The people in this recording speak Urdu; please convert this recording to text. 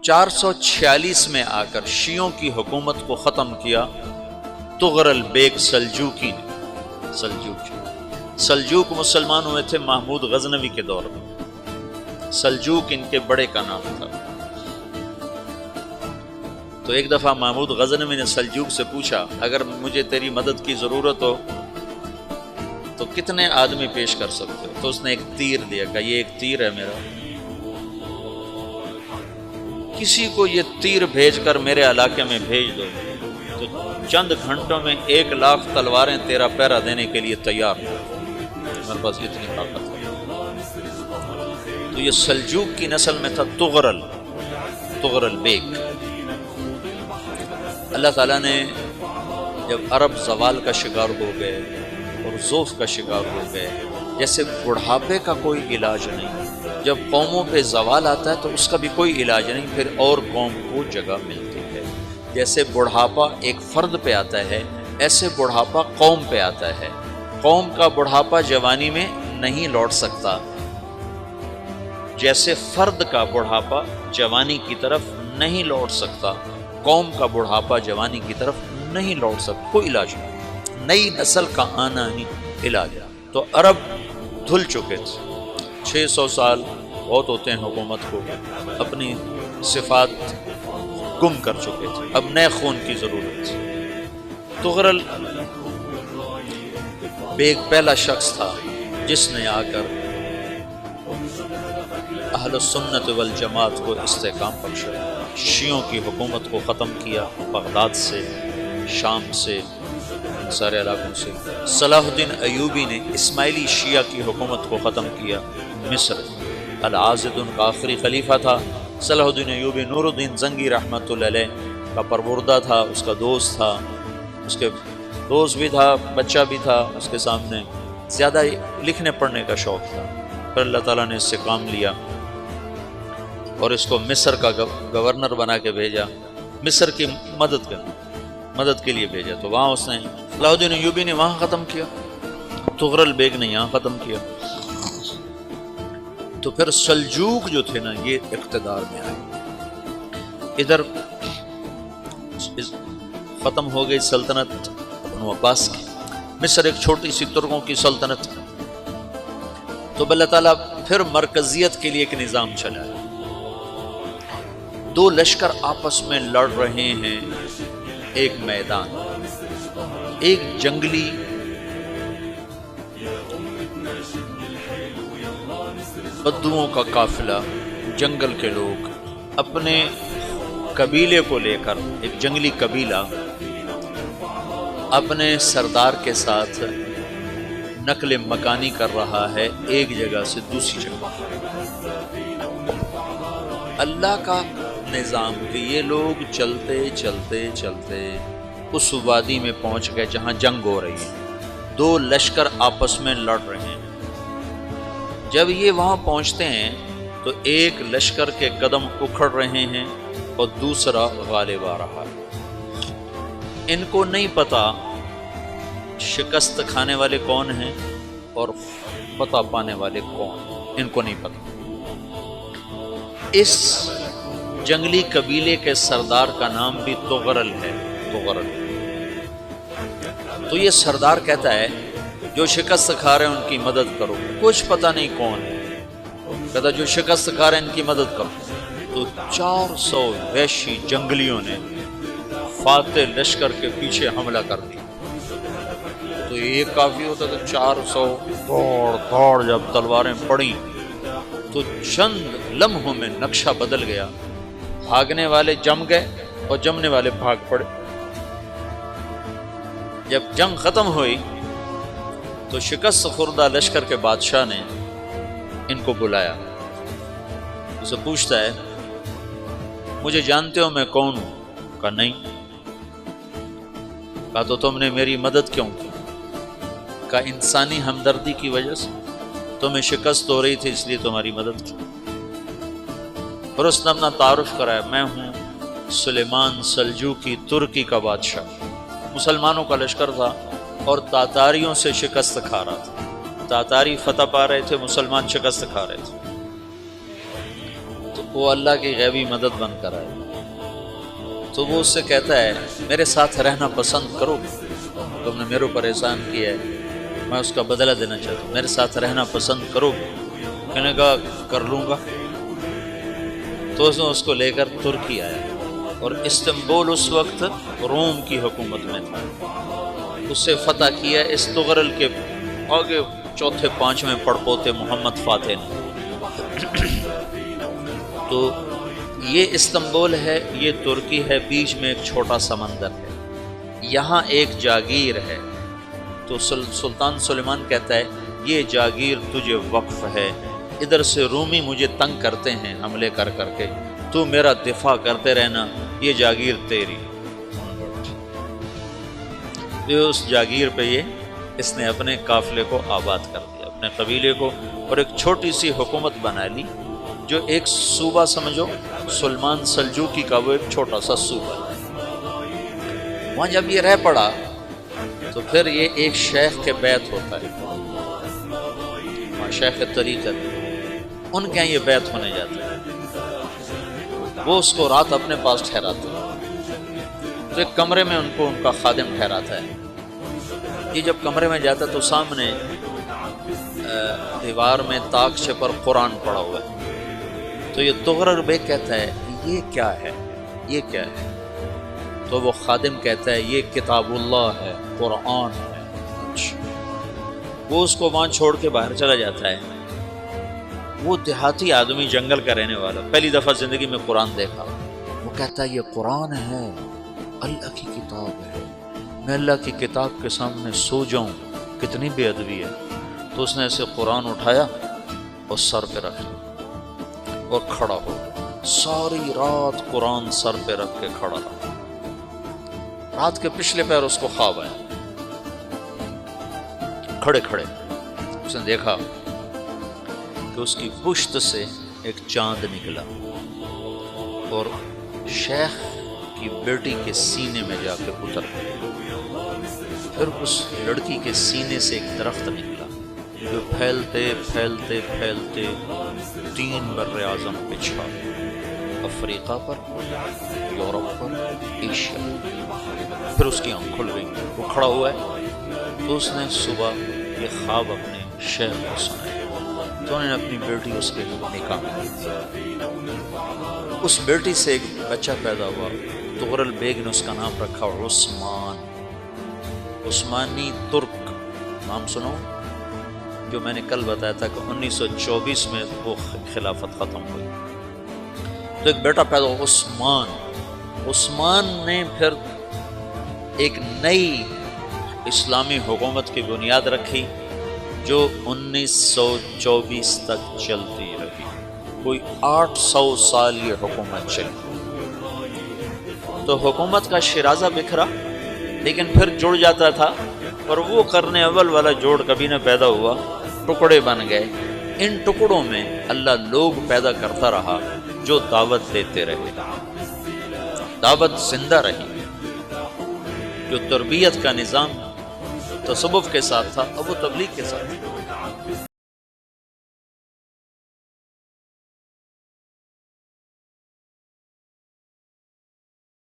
446 میں آ کر شیعوں کی حکومت کو ختم کیا تغرل بیگ سلجوکی نے۔ سلجوک مسلمان ہوئے تھے محمود غزنوی کے دور میں، سلجوک ان کے بڑے کا نام تھا۔ تو ایک دفعہ محمود غزنوی نے سلجوک سے پوچھا اگر مجھے تیری مدد کی ضرورت ہو تو کتنے آدمی پیش کر سکتے ہو؟ تو اس نے ایک تیر دیا، کہا یہ ایک تیر ہے میرا، کسی کو یہ تیر بھیج کر میرے علاقے میں بھیج دو تو چند گھنٹوں میں 1,00,000 تلواریں تیرا پہرا دینے کے لیے تیار ہو، میرے پاس اتنی طاقت ہے۔ تو یہ سلجوک کی نسل میں تھا تغرل بیگ۔ اللہ تعالیٰ نے جب عرب زوال کا شکار ہو گئے اور ضعف کا شکار ہو گئے، جیسے بڑھاپے کا کوئی علاج نہیں، جب قوموں پہ زوال آتا ہے تو اس کا بھی کوئی علاج نہیں، پھر اور قوم کو جگہ ملتی ہے۔ جیسے بڑھاپا ایک فرد پہ آتا ہے، ایسے بڑھاپا قوم پہ آتا ہے۔ قوم کا بڑھاپا جوانی میں نہیں لوٹ سکتا، جیسے فرد کا بڑھاپا جوانی کی طرف نہیں لوٹ سکتا، قوم کا بڑھاپا جوانی کی طرف نہیں لوٹ سکتا، کوئی علاج نہیں۔ نئی نسل کا آنا ہی علاج ہے۔ تو عرب دھل چکے تھے، 600 سال بہت ہوتے ہیں حکومت کو، اپنی صفات گم کر چکے تھے، اب نئے خون کی ضرورت تھی۔ تغرل بیگ پہلا شخص تھا جس نے آ کر اہل سنت والجماعت کو استحکام بخشا، شیعوں کی حکومت کو ختم کیا، بغداد سے، شام سے، ان سارے علاقوں سے۔ صلاح الدین ایوبی نے اسماعیلی شیعہ کی حکومت کو ختم کیا، مصر۔ العاضد ان کا آخری خلیفہ تھا۔ صلاح الدین ایوبی نور الدین زنگی رحمۃ اللہ علیہ کا پروردہ تھا، اس کا دوست تھا، اس کے دوست بھی تھا، بچہ بھی تھا اس کے سامنے، زیادہ لکھنے پڑھنے کا شوق تھا۔ پھر اللہ تعالیٰ نے اس سے کام لیا اور اس کو مصر کا گورنر بنا کے بھیجا، مصر کی مدد کے لیے بھیجا۔ تو وہاں اس نے صلاح الدین ایوبی نے وہاں ختم کیا، تغرل بیگ نے یہاں ختم کیا۔ تو پھر سلجوک جو تھے نا یہ اقتدار میں آئے، ادھر ختم ہو گئی سلطنت بنو عباس کی، مصر ایک چھوٹی سی ترکوں کی سلطنت۔ تو اللہ تعالیٰ پھر مرکزیت کے لیے ایک نظام چلایا۔ دو لشکر آپس میں لڑ رہے ہیں، ایک میدان، ایک جنگلی بدوؤں کا قافلہ، جنگل کے لوگ اپنے قبیلے کو لے کر، ایک جنگلی قبیلہ اپنے سردار کے ساتھ نقل مکانی کر رہا ہے ایک جگہ سے دوسری جگہ۔ اللہ کا نظام کہ یہ لوگ چلتے چلتے چلتے اس وادی میں پہنچ گئے جہاں جنگ ہو رہی ہے، دو لشکر آپس میں لڑ رہے ہیں۔ جب یہ وہاں پہنچتے ہیں تو ایک لشکر کے قدم اکھڑ رہے ہیں اور دوسرا غالب آ رہا ہے۔ ان کو نہیں پتا شکست کھانے والے کون ہیں اور فتح پانے والے کون ہیں، ان کو نہیں پتا۔ اس جنگلی قبیلے کے سردار کا نام بھی تغرل ہے، تغرل۔ تو یہ سردار کہتا ہے جو شکست کھا رہے ہیں ان کی مدد کرو، کچھ پتہ نہیں کون ہے، کہتا جو شکست کھا رہے ہیں ان کی مدد کرو۔ تو 400 وحشی جنگلیوں نے فاتح لشکر کے پیچھے حملہ کر دیا۔ تو یہ کافی ہوتا تو 400 دوڑ جب تلواریں پڑیں تو چند لمحوں میں نقشہ بدل گیا، بھاگنے والے جم گئے اور جمنے والے بھاگ پڑے۔ جب جنگ ختم ہوئی تو شکست خوردہ لشکر کے بادشاہ نے ان کو بلایا، اسے پوچھتا ہے مجھے جانتے ہو میں کون ہوں؟ کہا نہیں۔ کہا تو تم نے میری مدد کیوں کی؟ کہا انسانی ہمدردی کی وجہ سے، تمہیں شکست ہو رہی تھی اس لیے تمہاری مدد کی۔ اور اس نے اپنا تعارف کرایا، میں ہوں سلیمان سلجوکی، ترکی کا بادشاہ۔ مسلمانوں کا لشکر تھا اور تاتاریوں سے شکست کھا رہا تھا، تاتاری فتح پا رہے تھے، مسلمان شکست کھا رہے تھے۔ تو وہ اللہ کی غیبی مدد بن کر آئے، تو وہ اس سے کہتا ہے میرے ساتھ رہنا پسند کرو، تم نے میرے اوپر احسان کیا ہے، میں اس کا بدلہ دینا چاہتا ہوں، میرے ساتھ رہنا پسند کرو؟ کہنے کہا کر لوں گا۔ تو اس نے اس کو لے کر ترکی آیا، اور استنبول اس وقت روم کی حکومت میں تھا، اس سے فتح کیا اس تغرل کے آگے چوتھے پانچویں پڑپوتے محمد فاتح نے۔ تو یہ استنبول ہے، یہ ترکی ہے، بیچ میں ایک چھوٹا سمندر ہے، یہاں ایک جاگیر ہے۔ تو سلطان سلیمان کہتا ہے یہ جاگیر تجھے وقف ہے، ادھر سے رومی مجھے تنگ کرتے ہیں حملے کر کر کے، تو میرا دفاع کرتے رہنا، یہ جاگیر تیری۔ اس جاگیر پہ اس نے اپنے قافلے کو آباد کر دیا، اپنے قبیلے کو، اور ایک چھوٹی سی حکومت بنا لی، جو ایک صوبہ سمجھو سلمان سلجوقی کا، وہ ایک چھوٹا سا صوبہ۔ وہاں جب یہ رہ پڑا تو پھر یہ ایک شیخ کے بیعت ہوتا ہے، وہاں شیخ طریقت، ان کے یہاں یہ بیعت ہونے جاتا ہے، وہ اس کو رات اپنے پاس ٹھہراتے ہیں، تو ایک کمرے میں ان کو ان کا خادم ٹھہراتا ہے۔ یہ جب کمرے میں جاتا ہے تو سامنے دیوار میں تاکچے پر قرآن پڑا ہوا ہے، تو یہ تغرل بیگ کہتا ہے یہ کیا ہے، یہ کیا ہے؟ تو وہ خادم کہتا ہے یہ کتاب اللہ ہے، قرآن ہے۔ وہ اس کو وہاں چھوڑ کے باہر چلا جاتا ہے۔ وہ دیہاتی آدمی، جنگل کا رہنے والا، پہلی دفعہ زندگی میں قرآن دیکھا، وہ کہتا ہے یہ قرآن ہے، اللہ کی کتاب ہے، میں اللہ کی کتاب کے سامنے سو جاؤں، کتنی بے ادبی ہے۔ تو اس نے ایسے قرآن اٹھایا اور سر پہ رکھ لیا اور کھڑا ہو، ساری رات قرآن سر پہ رکھ کے کھڑا رہا۔ رات کے پچھلے پہر اس کو خواب آیا، کھڑے کھڑے اس نے دیکھا کہ اس کی پشت سے ایک چاند نکلا اور شیخ کی بیٹی کے سینے میں جا کے اتر گیا۔ پھر اس لڑکی کے سینے سے ایک درخت نکلا جو پھیلتے پھیلتے پھیلتے 3 بر اعظم پہ چھا، افریقہ پر، یورپ پر، ایشیا۔ پھر اس کی آنکھ کھل گئی، وہ کھڑا ہوا ہے، تو اس نے صبح یہ خواب اپنے شیخ کو سنایا، تو انہوں نے اپنی بیٹی اس کے نکاح کی۔ اس بیٹی سے ایک بچہ پیدا ہوا، تغرل بیگ نے اس کا نام رکھا عثمان، عثمانی ترک نام سنو، جو میں نے کل بتایا تھا کہ 1924 میں وہ خلافت ختم ہوئی۔ تو ایک بیٹا پیدا ہوا عثمان۔ عثمان نے پھر ایک نئی اسلامی حکومت کی بنیاد رکھی جو 1924 تک چلتی رہی، کوئی 800 سال یہ حکومت چلی۔ تو حکومت کا شیرازہ بکھرا، لیکن پھر جڑ جاتا تھا، اور وہ قرن اول والا جوڑ کبھی نہ پیدا ہوا، ٹکڑے بن گئے۔ ان ٹکڑوں میں اللہ لوگ پیدا کرتا رہا جو دعوت دیتے رہے، دعوت زندہ رہی۔ جو تربیت کا نظام تصوف کے ساتھ تھا، اب وہ تبلیغ کے ساتھ تھا۔